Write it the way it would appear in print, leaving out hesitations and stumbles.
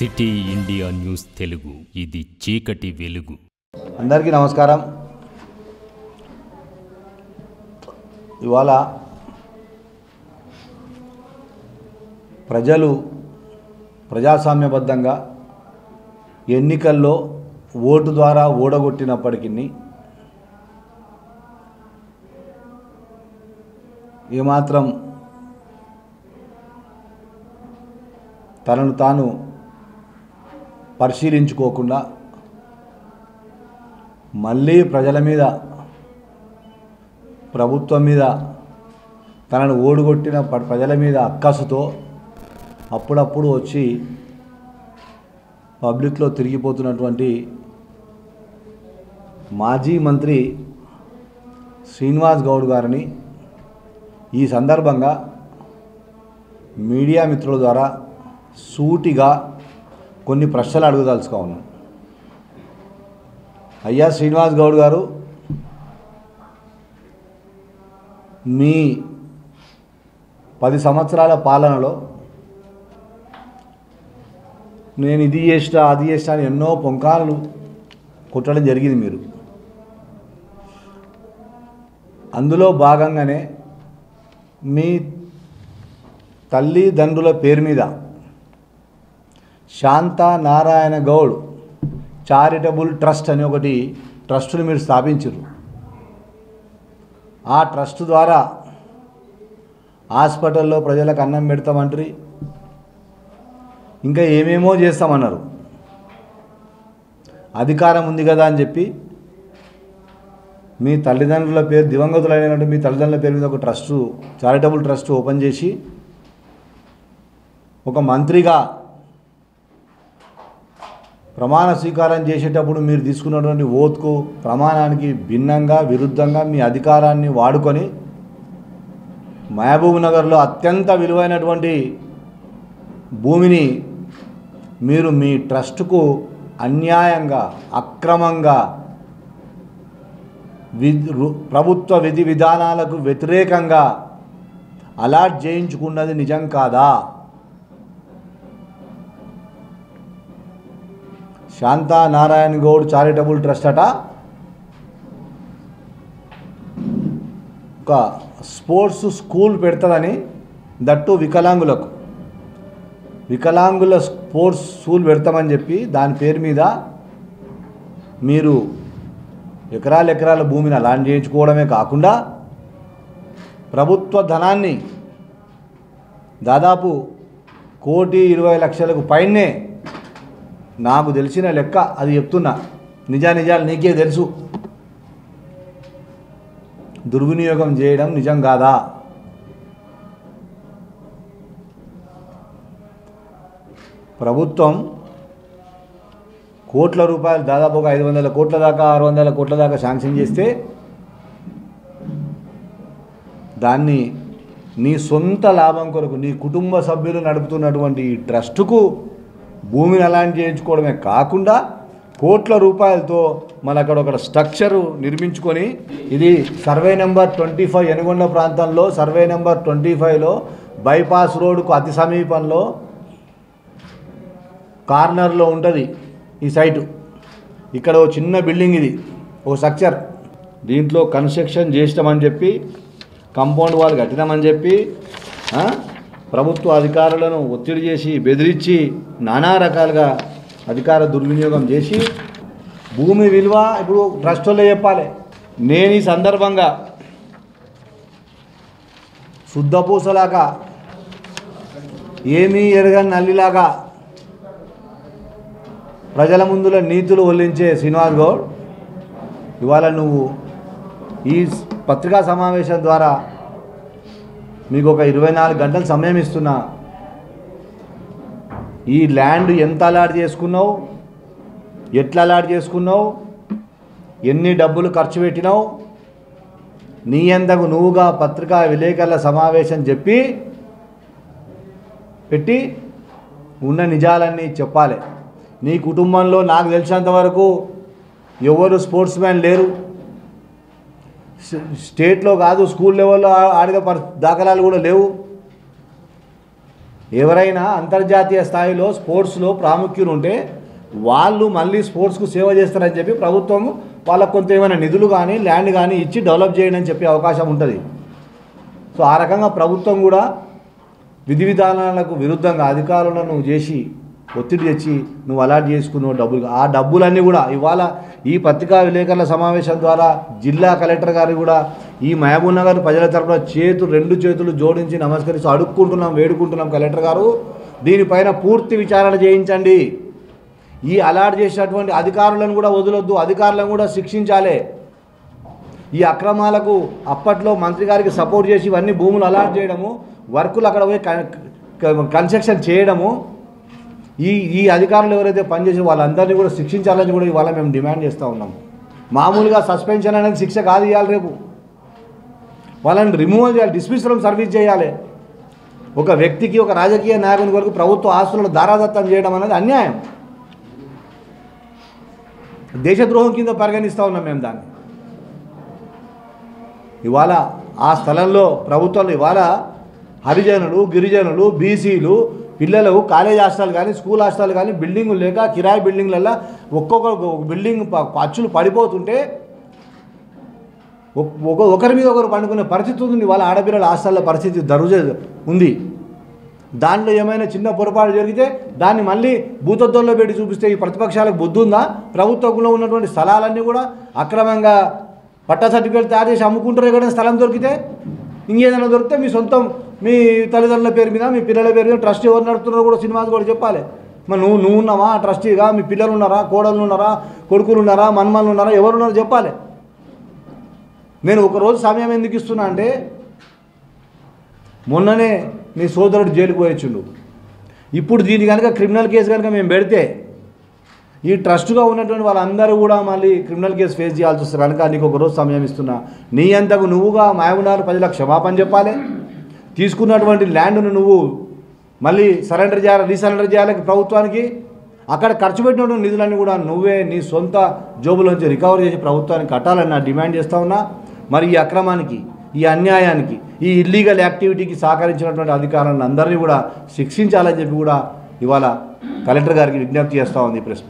City India news Telugu, ఇది చీకటి వెలుగు. అందరికీ నమస్కారం. ఇవాళ ప్రజలు ప్రజాస్వామ్యబద్ధంగా ఎన్నికల్లో ఓటు ద్వారా ఓడగొట్టినప్పటికీ ఏమాత్రం తనను తాను పరిశీలించుకోకుండా మళ్ళీ ప్రజల మీద, ప్రభుత్వం మీద, తనను ఓడగొట్టిన ప్రజల మీద అక్కసుతో అప్పుడప్పుడు వచ్చి పబ్లిక్లో తిరిగిపోతున్నటువంటి మాజీ మంత్రి శ్రీనివాస్ గౌడ్ గారిని ఈ సందర్భంగా మీడియా మిత్రుల ద్వారా సూటిగా కొన్ని ప్రశ్నలు అడగదలుచుకో ఉన్నాం. అయ్యా శ్రీనివాస్ గౌడ్ గారు, మీ 10 సంవత్సరాల పాలనలో నేను ఇది చేస్తా అది చేస్తా అని ఎన్నో పొంకాలను కొట్టడం జరిగింది. మీరు అందులో భాగంగానే మీ తల్లిదండ్రుల పేరు మీద శాంతా నారాయణ గౌడ్ చారిటబుల్ ట్రస్ట్ అని ఒకటి ట్రస్టును మీరు స్థాపించారు. ఆ ట్రస్ట్ ద్వారా హాస్పిటల్లో ప్రజలకు అన్నం పెడతామంటారు, ఇంకా ఏమేమో చేస్తామన్నారు. అధికారం ఉంది కదా అని చెప్పి మీ తల్లిదండ్రుల పేరు, దివంగతులైనటువంటి మీ తల్లిదండ్రుల పేరు మీద ఒక ట్రస్టు, చారిటబుల్ ట్రస్ట్ ఓపెన్ చేసి ఒక మంత్రిగా ప్రమాణ స్వీకారం చేసేటప్పుడు మీరు తీసుకున్నటువంటి ఓత్కు ప్రమాణానికి భిన్నంగా, విరుద్ధంగా మీ అధికారాన్ని వాడుకొని మహబూబ్ నగర్లో అత్యంత విలువైనటువంటి భూమిని మీరు మీ ట్రస్టుకు అన్యాయంగా, అక్రమంగా, ప్రభుత్వ విధి విధానాలకు వ్యతిరేకంగా అలాట్ చేయించుకున్నది నిజం కాదా? శాంతా నారాయణ గౌడ్ చారిటబుల్ ట్రస్ట్ అట ఒక స్పోర్ట్స్ స్కూల్ పెడతాదని, దట్టు వికలాంగుల స్పోర్ట్స్ స్కూల్ పెడతామని చెప్పి దాని పేరు మీద మీరు ఎకరాల భూమిని అలాంటి చేయించుకోవడమే కాకుండా ప్రభుత్వ ధనాన్ని దాదాపు 1,20,00,000కు పైనే, నాకు తెలిసిన లెక్క అది చెప్తున్నా, నిజాలు నీకే తెలుసు, దుర్వినియోగం చేయడం నిజం కాదా? ప్రభుత్వం కోట్ల రూపాయలు, దాదాపు ఒక 500 కోట్ల దాకా 600 కోట్ల దాకా శాంక్షన్ చేస్తే దాన్ని నీ సొంత లాభం కొరకు, నీ కుటుంబ సభ్యులు నడుపుతున్నటువంటి ఈ ట్రస్టుకు భూమిని అలాంటి చేయించుకోవడమే కాకుండా కోట్ల రూపాయలతో మన అక్కడ ఒక స్ట్రక్చరు నిర్మించుకొని, ఇది సర్వే నెంబర్ 25 ఎనుగొండ ప్రాంతంలో సర్వే నెంబర్ 25లో బైపాస్ రోడ్డుకు అతి సమీపంలో కార్నర్లో ఉంటుంది ఈ సైటు. ఇక్కడ ఓ చిన్న బిల్డింగ్, ఇది ఓ స్ట్రక్చర్, దీంట్లో కన్స్ట్రక్షన్ చేస్తామని చెప్పి, కాంపౌండ్ వాల్ కట్టినామని చెప్పి ప్రభుత్వ అధికారులను ఒత్తిడి చేసి, బెదిరించి, నానా రకాలుగా అధికార దుర్వినియోగం చేసి భూమి విలువ ఇప్పుడు ట్రస్ట్ వాళ్ళే చెప్పాలి. నేను ఈ సందర్భంగా శుద్ధపూసలాగా, ఏమీ ఎరగని నల్లిలాగా ప్రజల ముందులో నీతులు ఒల్లించే శ్రీనివాస్ గౌడ్, ఇవాళ నువ్వు ఈ పత్రికా సమావేశం ద్వారా మీకు ఒక 24 గంటల సమయం ఇస్తున్నా. ఈ ల్యాండ్ ఎంత అలాట్ చేసుకున్నావు, ఎట్లా అలాట్ చేసుకున్నావు, ఎన్ని డబ్బులు ఖర్చు పెట్టినావు, నీ అంతకు నువ్వుగా పత్రికా విలేకరుల సమావేశం పెట్టి ఉన్న నిజాలన్నీ చెప్పాలి. నీ కుటుంబంలో నాకు తెలిసినంతవరకు ఎవరు స్పోర్ట్స్ మ్యాన్ లేరు. స్టేట్లో కాదు, స్కూల్ లెవెల్లో ఆడిన దాఖలాలు కూడా లేవు. ఎవరైనా అంతర్జాతీయ స్థాయిలో స్పోర్ట్స్లో ప్రాముఖ్యులు ఉంటే వాళ్ళు మళ్ళీ స్పోర్ట్స్కు సేవ చేస్తారని చెప్పి ప్రభుత్వం వాళ్ళకు కొంత ఏమైనా నిధులు కానీ ల్యాండ్ కానీ ఇచ్చి డెవలప్ చేయండి అని చెప్పే అవకాశం ఉంటుంది. సో ఆ రకంగా ప్రభుత్వం కూడా విధి విధానాలకు విరుద్ధంగా అధికారులను చేసి ఒత్తిడి తెచ్చి నువ్వు అలాట్ చేసుకున్నావు డబ్బులు, ఆ డబ్బులన్నీ కూడా ఇవాళ ఈ పత్రికా విలేకరుల సమావేశం ద్వారా జిల్లా కలెక్టర్ గారు కూడా ఈ మహబూబ్ నగర్ ప్రజల తరపున రెండు చేతులు జోడించి నమస్కరిస్తూ అడుక్కుంటున్నాం, వేడుకుంటున్నాం కలెక్టర్ గారు, దీనిపైన పూర్తి విచారణ చేయించండి. ఈ అలాట్ చేసినటువంటి అధికారులను కూడా వదలొద్దు, అధికారులను కూడా శిక్షించాలి. ఈ అక్రమాలకు అప్పట్లో మంత్రి గారికి సపోర్ట్ చేసి ఇవన్నీ భూములు అలాట్ చేయడము, వర్కులు అక్కడ పోయి కన్స్ట్రక్షన్ చేయడము, ఈ అధికారులు ఎవరైతే పనిచేసి వాళ్ళందరినీ కూడా శిక్షించాలని కూడా ఇవాళ మేము డిమాండ్ చేస్తూ ఉన్నాం. మామూలుగా సస్పెన్షన్ అనేది శిక్ష కాదు ఇవ్వాలి, రేపు వాళ్ళని రిమూవల్ చేయాలి, డిస్మిస్ ఫ్రమ్ సర్వీస్ చేయాలి. ఒక వ్యక్తికి, ఒక రాజకీయ నాయకుని వరకు ప్రభుత్వ ఆస్తులను దారాదత్తం చేయడం అనేది అన్యాయం, దేశద్రోహం కింద పరిగణిస్తూ ఉన్నాం మేము దాన్ని. ఇవాళ ఆ స్థలంలో ప్రభుత్వాలు ఇవాళ హరిజనులు, గిరిజనులు, బీసీలు పిల్లలు కాలేజ్ హాస్టల్ కానీ స్కూల్ హాస్టల్ కానీ బిల్డింగులు లేక కిరాయి బిల్డింగ్లలో ఒక్కొక్క బిల్డింగ్ అచ్చులు పడిపోతుంటే ఒకరి మీద ఒకరు పండుకునే పరిస్థితి ఉంది. వాళ్ళ ఆడపిల్లల హాస్టల్లో పరిస్థితి దరుజ ఉంది. దాంట్లో ఏమైనా చిన్న పొరపాటు జరిగితే దాన్ని మళ్ళీ భూతద్దంలో పెట్టి చూపిస్తే ఈ ప్రతిపక్షాలకు బుద్ధి ఉందా? ప్రభుత్వంలో ఉన్నటువంటి స్థలాలన్నీ కూడా అక్రమంగా పట్టా సర్టిఫికేట్ తయారు చేసి అమ్ముకుంటారు. ఎక్కడైనా స్థలం దొరికితే, ఇంకేదైనా దొరికితే మీ సొంతం మీ తల్లిదండ్రుల పేరు మీద, మీ పిల్లల పేరు మీద ట్రస్టీ ఎవరు నడుపుతున్నారో కూడా సినిమాస్ కూడా చెప్పాలి. మరి నువ్వు ఉన్నావా ట్రస్టీగా? మీ పిల్లలు ఉన్నారా, కోడళ్ళు ఉన్నారా, కొడుకులు ఉన్నారా, మన్మలు ఉన్నారా, ఎవరున్నారో చెప్పాలి. నేను ఒకరోజు సమయం ఎందుకు ఇస్తున్నా అంటే, మొన్ననే మీ సోదరుడు జైలుకు పోయొచ్చుండు. ఇప్పుడు దీని కనుక క్రిమినల్ కేసు కనుక మేము పెడితే ఈ ట్రస్ట్గా ఉన్నటువంటి వాళ్ళందరూ కూడా మళ్ళీ క్రిమినల్ కేసు ఫేస్ చేయాల్సి వస్తారు. కనుక నీకు ఒకరోజు సమయం ఇస్తున్నా. నీ అంతకు నువ్వుగా మహబూబ్ నగర్ ప్రజలకు క్షమాపణ చెప్పాలి. తీసుకున్నటువంటి ల్యాండ్ను నువ్వు మళ్ళీ రీసరెండర్ చేయాలి ప్రభుత్వానికి. అక్కడ ఖర్చు పెట్టినటువంటి నిధులన్నీ కూడా నువ్వే నీ సొంత జోబులోంచి రికవర్ చేసి ప్రభుత్వానికి కట్టాలని నా డిమాండ్ చేస్తూ ఉన్నా. మరి ఈ అక్రమానికి, ఈ అన్యాయానికి, ఈ ఇల్లీగల్ యాక్టివిటీకి సహకరించినటువంటి అధికారులను అందరినీ కూడా శిక్షించాలని చెప్పి కూడా ఇవాళ కలెక్టర్ గారికి విజ్ఞప్తి చేస్తూ ఉంది ఈ ప్రెస్.